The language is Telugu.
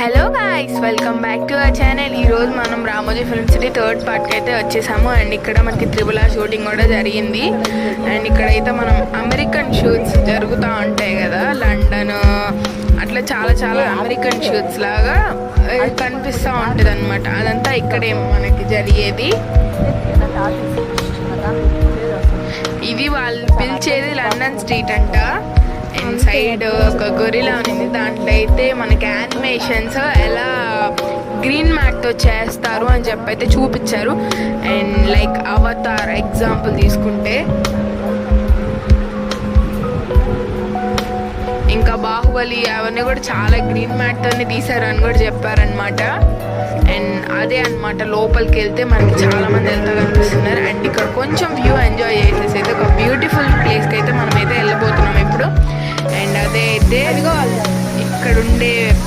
Hello guys, welcome back to our channel. ఈరోజు మనం రామోజీ ఫిల్మ్ సిటీ థర్డ్ పార్ట్కి అయితే వచ్చేసాము. అండ్ ఇక్కడ మనకి త్రిబుల్ ఆర్ షూటింగ్ కూడా జరిగింది. అండ్ ఇక్కడైతే మనం అమెరికన్ షూట్స్ జరుగుతూ ఉంటాయి కదా, లండన్ అట్లా చాలా చాలా అమెరికన్ షూట్స్ లాగా కనిపిస్తూ ఉంటుంది అనమాట. అదంతా ఇక్కడే మనకి జరిగేది. ఇది వాళ్ళు పిలిచేది లండన్ స్ట్రీట్ అంట. అండ్ సైడ్ ఒక గొరిలా ఉంది, దాంట్లో అయితే మనకి యానిమేషన్స్ ఎలా గ్రీన్ మ్యాట్తో చేస్తారు అని చెప్పి అయితే చూపించారు. అండ్ లైక్ అవతార్ ఎగ్జాంపుల్ తీసుకుంటే, ఇంకా బాహుబలి అవన్నీ కూడా చాలా గ్రీన్ మ్యాట్తోనే తీశారు అని కూడా చెప్పారనమాట. అండ్ అదే అనమాట, లోపలికి వెళ్తే మనకి చాలా మంది వెళ్తా కనిపిస్తున్నారు. అండ్ ఇక్కడ కొంచెం వ్యూ ఎంజాయ్ చేసేసి అయితే ఒక బ్యూటిఫుల్ ప్లేస్కి అయితే మనం అయితే వెళ్ళబోతున్నాం ఇప్పుడు. అండ్ అదే అయితే ఇక్కడ ఉండే